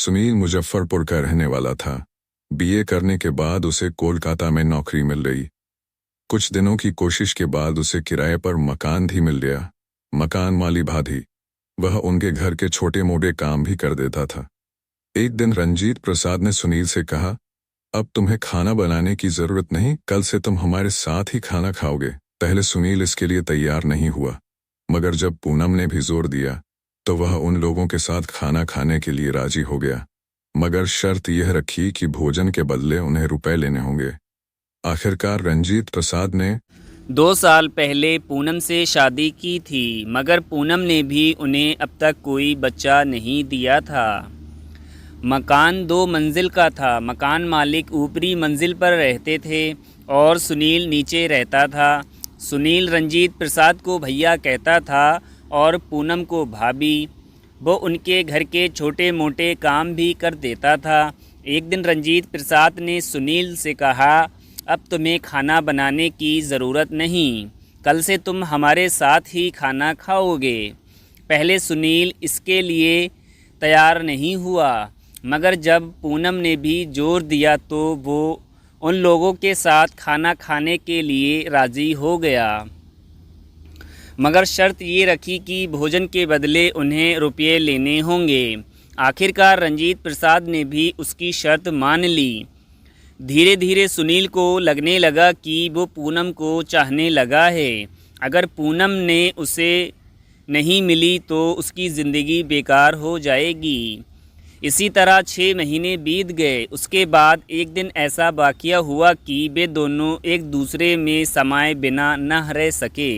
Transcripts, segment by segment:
सुनील मुजफ्फरपुर का रहने वाला था। बीए करने के बाद उसे कोलकाता में नौकरी मिल गई। कुछ दिनों की कोशिश के बाद उसे किराए पर मकान भी मिल गया। मकान माली भाभी, वह उनके घर के छोटे मोटे काम भी कर देता था। एक दिन रंजीत प्रसाद ने सुनील से कहा, अब तुम्हें खाना बनाने की जरूरत नहीं, कल से तुम हमारे साथ ही खाना खाओगे। पहले सुनील इसके लिए तैयार नहीं हुआ, मगर जब पूनम ने भी जोर दिया तो वह उन लोगों के साथ खाना खाने के लिए राजी हो गया, मगर शर्त यह रखी कि भोजन के बदले उन्हें रुपए लेने होंगे। आखिरकार रंजीत प्रसाद ने 2 साल पहले पूनम से शादी की थी, मगर पूनम ने भी उन्हें अब तक कोई बच्चा नहीं दिया था। मकान 2 मंजिल का था। मकान मालिक ऊपरी मंजिल पर रहते थे और सुनील नीचे रहता था। सुनील रंजीत प्रसाद को भैया कहता था और पूनम को भाभी। वो उनके घर के छोटे मोटे काम भी कर देता था। एक दिन रंजीत प्रसाद ने सुनील से कहा, अब तुम्हें खाना बनाने की ज़रूरत नहीं, कल से तुम हमारे साथ ही खाना खाओगे। पहले सुनील इसके लिए तैयार नहीं हुआ, मगर जब पूनम ने भी जोर दिया तो वो उन लोगों के साथ खाना खाने के लिए राज़ी हो गया, मगर शर्त ये रखी कि भोजन के बदले उन्हें रुपये लेने होंगे। आखिरकार रंजीत प्रसाद ने भी उसकी शर्त मान ली। धीरे धीरे सुनील को लगने लगा कि वो पूनम को चाहने लगा है। अगर पूनम ने उसे नहीं मिली तो उसकी ज़िंदगी बेकार हो जाएगी। इसी तरह 6 महीने बीत गए। उसके बाद एक दिन ऐसा वाक़या हुआ कि वे दोनों एक दूसरे में समाये बिना न रह सके।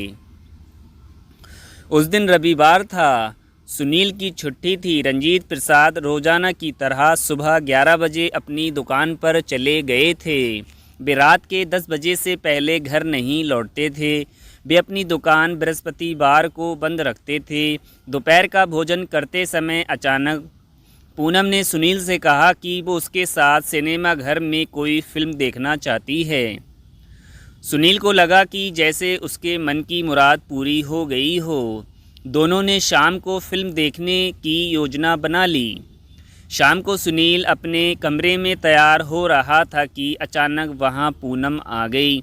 उस दिन रविवार था। सुनील की छुट्टी थी। रंजीत प्रसाद रोज़ाना की तरह सुबह 11 बजे अपनी दुकान पर चले गए थे। वे रात के 10 बजे से पहले घर नहीं लौटते थे। वे अपनी दुकान बृहस्पतिवार को बंद रखते थे। दोपहर का भोजन करते समय अचानक पूनम ने सुनील से कहा कि वो उसके साथ सिनेमा घर में कोई फिल्म देखना चाहती है। सुनील को लगा कि जैसे उसके मन की मुराद पूरी हो गई हो। दोनों ने शाम को फिल्म देखने की योजना बना ली। शाम को सुनील अपने कमरे में तैयार हो रहा था कि अचानक वहाँ पूनम आ गई।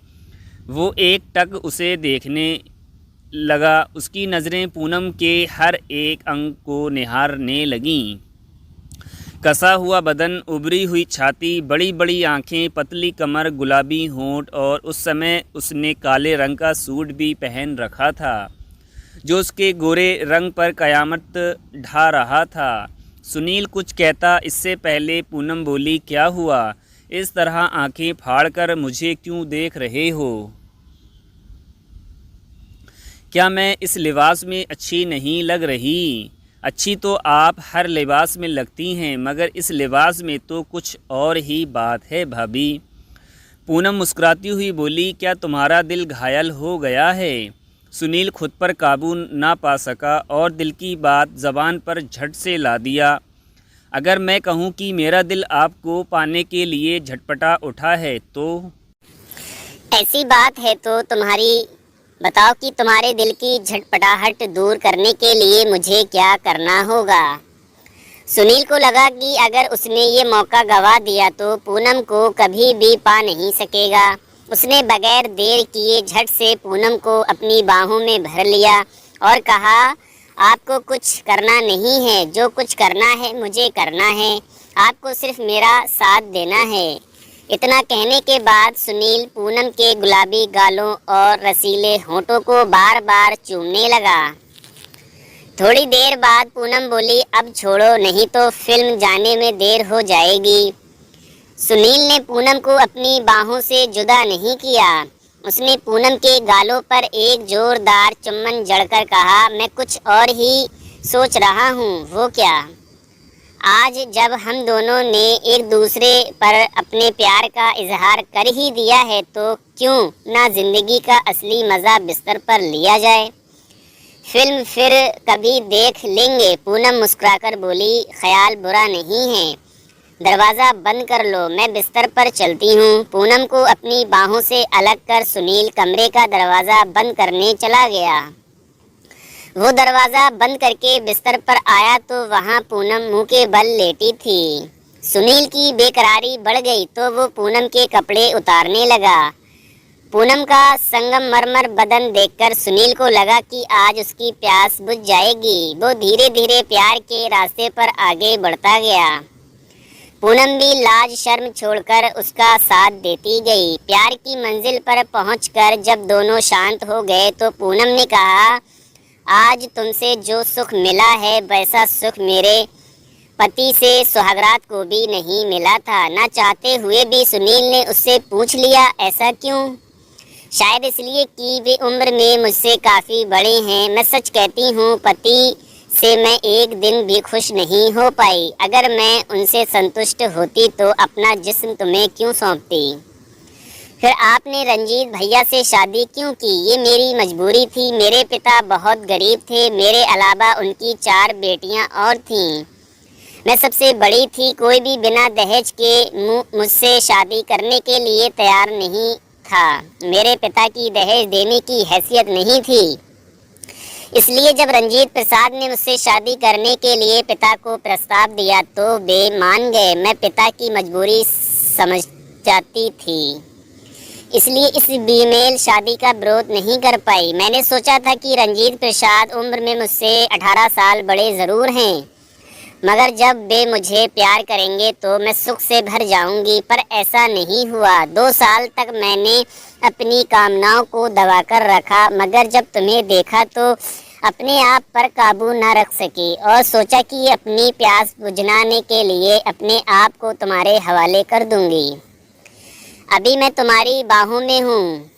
वो एक टक उसे देखने लगा। उसकी नज़रें पूनम के हर एक अंग को निहारने लगीं। कसा हुआ बदन, उभरी हुई छाती, बड़ी बड़ी आँखें, पतली कमर, गुलाबी होंठ, और उस समय उसने काले रंग का सूट भी पहन रखा था जो उसके गोरे रंग पर कयामत ढा रहा था। सुनील कुछ कहता इससे पहले पूनम बोली, क्या हुआ? इस तरह आंखें फाड़कर मुझे क्यों देख रहे हो? क्या मैं इस लिबास में अच्छी नहीं लग रही? अच्छी तो आप हर लिबास में लगती हैं, मगर इस लिबास में तो कुछ और ही बात है भाभी। पूनम मुस्कुराती हुई बोली, क्या तुम्हारा दिल घायल हो गया है? सुनील खुद पर काबू ना पा सका और दिल की बात ज़बान पर झट से ला दिया। अगर मैं कहूँ कि मेरा दिल आपको पाने के लिए झटपटा उठा है तो? ऐसी बात है तो तुम्हारी बताओ कि तुम्हारे दिल की झटपटाहट दूर करने के लिए मुझे क्या करना होगा। सुनील को लगा कि अगर उसने ये मौका गवा दिया तो पूनम को कभी भी पा नहीं सकेगा। उसने बगैर देर किए झट से पूनम को अपनी बाहों में भर लिया और कहा, आपको कुछ करना नहीं है, जो कुछ करना है मुझे करना है, आपको सिर्फ मेरा साथ देना है। इतना कहने के बाद सुनील पूनम के गुलाबी गालों और रसीले होंठों को बार बार चूमने लगा। थोड़ी देर बाद पूनम बोली, अब छोड़ो, नहीं तो फिल्म जाने में देर हो जाएगी। सुनील ने पूनम को अपनी बाहों से जुदा नहीं किया। उसने पूनम के गालों पर एक जोरदार चुम्बन जड़कर कहा, मैं कुछ और ही सोच रहा हूँ। वो क्या? आज जब हम दोनों ने एक दूसरे पर अपने प्यार का इजहार कर ही दिया है तो क्यों ना जिंदगी का असली मज़ा बिस्तर पर लिया जाए। फिल्म फिर कभी देख लेंगे। पूनम मुस्कुराकर बोली, ख्याल बुरा नहीं है, दरवाज़ा बंद कर लो, मैं बिस्तर पर चलती हूँ। पूनम को अपनी बाहों से अलग कर सुनील कमरे का दरवाज़ा बंद करने चला गया। वो दरवाजा बंद करके बिस्तर पर आया तो वहाँ पूनम मुंह के बल लेटी थी। सुनील की बेकरारी बढ़ गई तो वो पूनम के कपड़े उतारने लगा। पूनम का संगमरमर बदन देखकर सुनील को लगा कि आज उसकी प्यास बुझ जाएगी। वो धीरे धीरे प्यार के रास्ते पर आगे बढ़ता गया। पूनम भी लाज शर्म छोड़कर उसका साथ देती गई। प्यार की मंजिल पर पहुंचकर जब दोनों शांत हो गए तो पूनम ने कहा, आज तुमसे जो सुख मिला है वैसा सुख मेरे पति से सुहागरात को भी नहीं मिला था। न चाहते हुए भी सुनील ने उससे पूछ लिया, ऐसा क्यों? शायद इसलिए कि वे उम्र में मुझसे काफ़ी बड़े हैं। मैं सच कहती हूँ, पति से मैं एक दिन भी खुश नहीं हो पाई। अगर मैं उनसे संतुष्ट होती तो अपना जिस्म तुम्हें क्यों सौंपती? फिर आपने रंजीत भैया से शादी क्यों की? ये मेरी मजबूरी थी। मेरे पिता बहुत गरीब थे। मेरे अलावा उनकी 4 बेटियां और थीं। मैं सबसे बड़ी थी। कोई भी बिना दहेज के मुझसे शादी करने के लिए तैयार नहीं था। मेरे पिता की दहेज देने की हैसियत नहीं थी। इसलिए जब रंजीत प्रसाद ने मुझसे शादी करने के लिए पिता को प्रस्ताव दिया तो वे मान गए। मैं पिता की मजबूरी समझ जाती थी, इसलिए इस बेमेल शादी का विरोध नहीं कर पाई। मैंने सोचा था कि रंजीत प्रसाद उम्र में मुझसे 18 साल बड़े ज़रूर हैं, मगर जब वे मुझे प्यार करेंगे तो मैं सुख से भर जाऊंगी। पर ऐसा नहीं हुआ। 2 साल तक मैंने अपनी कामनाओं को दबाकर रखा, मगर जब तुम्हें देखा तो अपने आप पर काबू न रख सकी और सोचा कि अपनी प्यास बुझाने के लिए अपने आप को तुम्हारे हवाले कर दूंगी। अभी मैं तुम्हारी बाहों में हूँ।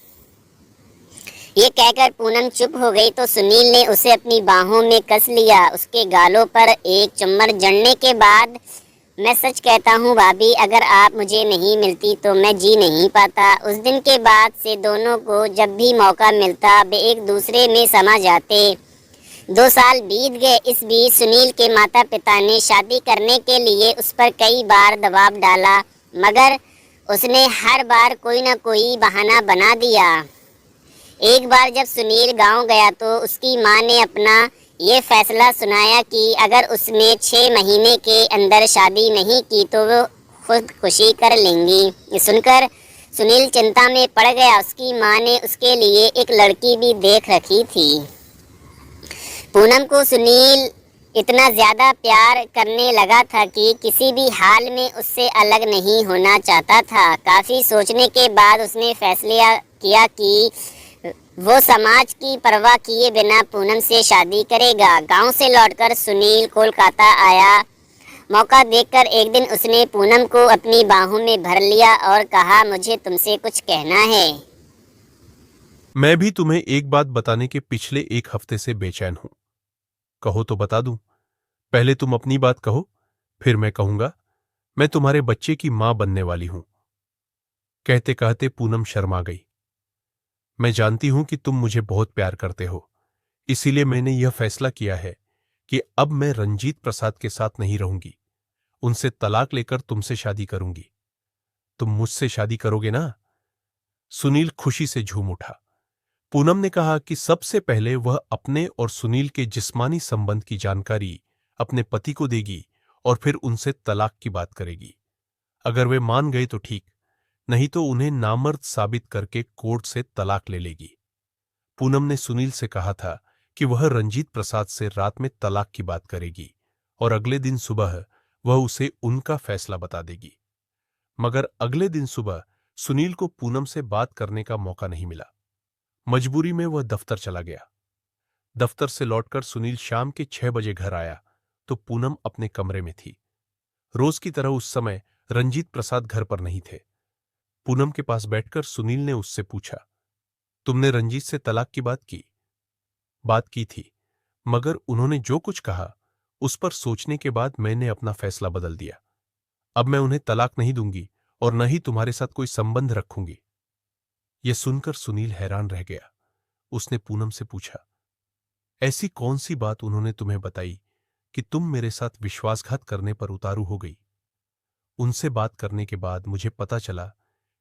ये कहकर पूनम चुप हो गई तो सुनील ने उसे अपनी बाहों में कस लिया। उसके गालों पर एक चुम्बन जड़ने के बाद, मैं सच कहता हूँ भाभी, अगर आप मुझे नहीं मिलती तो मैं जी नहीं पाता। उस दिन के बाद से दोनों को जब भी मौका मिलता वे एक दूसरे में समा जाते। 2 साल बीत गए। इस बीच सुनील के माता पिता ने शादी करने के लिए उस पर कई बार दबाव डाला, मगर उसने हर बार कोई न कोई बहाना बना दिया। एक बार जब सुनील गांव गया तो उसकी मां ने अपना ये फैसला सुनाया कि अगर उसने 6 महीने के अंदर शादी नहीं की तो वो खुदकुशी कर लेंगी। ये सुनकर सुनील चिंता में पड़ गया। उसकी मां ने उसके लिए एक लड़की भी देख रखी थी। पूनम को सुनील इतना ज़्यादा प्यार करने लगा था कि किसी भी हाल में उससे अलग नहीं होना चाहता था। काफ़ी सोचने के बाद उसने फैसला किया कि वो समाज की परवाह किए बिना पूनम से शादी करेगा। गांव से लौटकर सुनील कोलकाता आया। मौका देखकर एक दिन उसने पूनम को अपनी बाहों में भर लिया और कहा, मुझे तुमसे कुछ कहना है। मैं भी तुम्हें एक बात बताने के पिछले 1 हफ्ते से बेचैन हूं। कहो तो बता दूं। पहले तुम अपनी बात कहो, फिर मैं कहूंगा। मैं तुम्हारे बच्चे की मां बनने वाली हूं। कहते कहते पूनम शर्मा गई। मैं जानती हूं कि तुम मुझे बहुत प्यार करते हो, इसीलिए मैंने यह फैसला किया है कि अब मैं रंजीत प्रसाद के साथ नहीं रहूंगी। उनसे तलाक लेकर तुमसे शादी करूंगी। तुम मुझसे शादी करोगे ना? सुनील खुशी से झूम उठा। पूनम ने कहा कि सबसे पहले वह अपने और सुनील के जिस्मानी संबंध की जानकारी अपने पति को देगी और फिर उनसे तलाक की बात करेगी। अगर वे मान गए तो ठीक, नहीं तो उन्हें नामर्द साबित करके कोर्ट से तलाक ले लेगी। पूनम ने सुनील से कहा था कि वह रंजीत प्रसाद से रात में तलाक की बात करेगी और अगले दिन सुबह वह उसे उनका फैसला बता देगी। मगर अगले दिन सुबह सुनील को पूनम से बात करने का मौका नहीं मिला। मजबूरी में वह दफ्तर चला गया। दफ्तर से लौटकर सुनील शाम के 6 बजे घर आया तो पूनम अपने कमरे में थी। रोज की तरह उस समय रंजीत प्रसाद घर पर नहीं थे। पूनम के पास बैठकर सुनील ने उससे पूछा, तुमने रंजीत से तलाक की बात की? बात की थी, मगर उन्होंने जो कुछ कहा उस पर सोचने के बाद मैंने अपना फैसला बदल दिया। अब मैं उन्हें तलाक नहीं दूंगी और न ही तुम्हारे साथ कोई संबंध रखूंगी। यह सुनकर सुनील हैरान रह गया। उसने पूनम से पूछा, ऐसी कौन सी बात उन्होंने तुम्हें बताई कि तुम मेरे साथ विश्वासघात करने पर उतारू हो गई? उनसे बात करने के बाद मुझे पता चला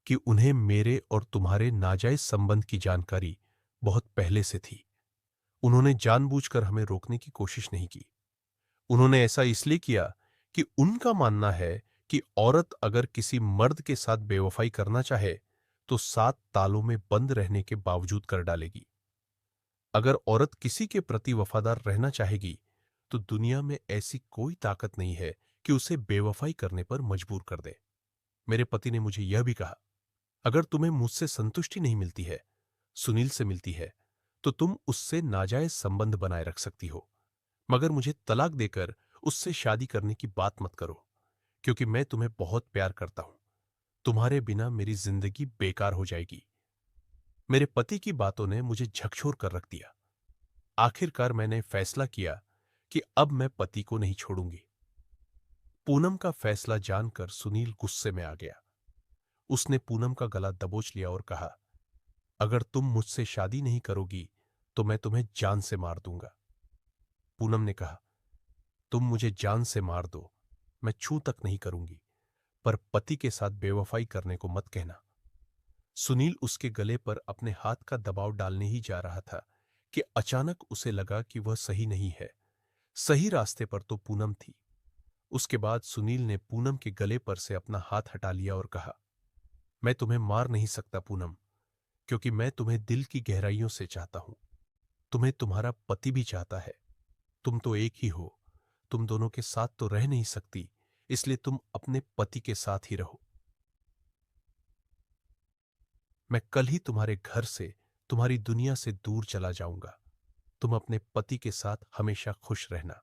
कि उन्हें मेरे और तुम्हारे नाजायज संबंध की जानकारी बहुत पहले से थी। उन्होंने जानबूझकर हमें रोकने की कोशिश नहीं की। उन्होंने ऐसा इसलिए किया कि उनका मानना है कि औरत अगर किसी मर्द के साथ बेवफाई करना चाहे तो 7 तालों में बंद रहने के बावजूद कर डालेगी। अगर औरत किसी के प्रति वफादार रहना चाहेगी तो दुनिया में ऐसी कोई ताकत नहीं है कि उसे बेवफाई करने पर मजबूर कर दे। मेरे पति ने मुझे यह भी कहा, अगर तुम्हें मुझसे संतुष्टि नहीं मिलती है, सुनील से मिलती है, तो तुम उससे नाजायज संबंध बनाए रख सकती हो, मगर मुझे तलाक देकर उससे शादी करने की बात मत करो, क्योंकि मैं तुम्हें बहुत प्यार करता हूं। तुम्हारे बिना मेरी जिंदगी बेकार हो जाएगी। मेरे पति की बातों ने मुझे झकझोर कर रख दिया। आखिरकार मैंने फैसला किया कि अब मैं पति को नहीं छोड़ूंगी। पूनम का फैसला जानकर सुनील गुस्से में आ गया। उसने पूनम का गला दबोच लिया और कहा, अगर तुम मुझसे शादी नहीं करोगी तो मैं तुम्हें जान से मार दूंगा। पूनम ने कहा, तुम मुझे जान से मार दो, मैं छू तक नहीं करूंगी, पर पति के साथ बेवफाई करने को मत कहना। सुनील उसके गले पर अपने हाथ का दबाव डालने ही जा रहा था कि अचानक उसे लगा कि वह सही नहीं है। सही रास्ते पर तो पूनम थी। उसके बाद सुनील ने पूनम के गले पर से अपना हाथ हटा लिया और कहा, मैं तुम्हें मार नहीं सकता पूनम, क्योंकि मैं तुम्हें दिल की गहराइयों से चाहता हूं। तुम्हें तुम्हारा पति भी चाहता है। तुम तो एक ही हो, तुम दोनों के साथ तो रह नहीं सकती, इसलिए तुम अपने पति के साथ ही रहो। मैं कल ही तुम्हारे घर से, तुम्हारी दुनिया से दूर चला जाऊंगा। तुम अपने पति के साथ हमेशा खुश रहना।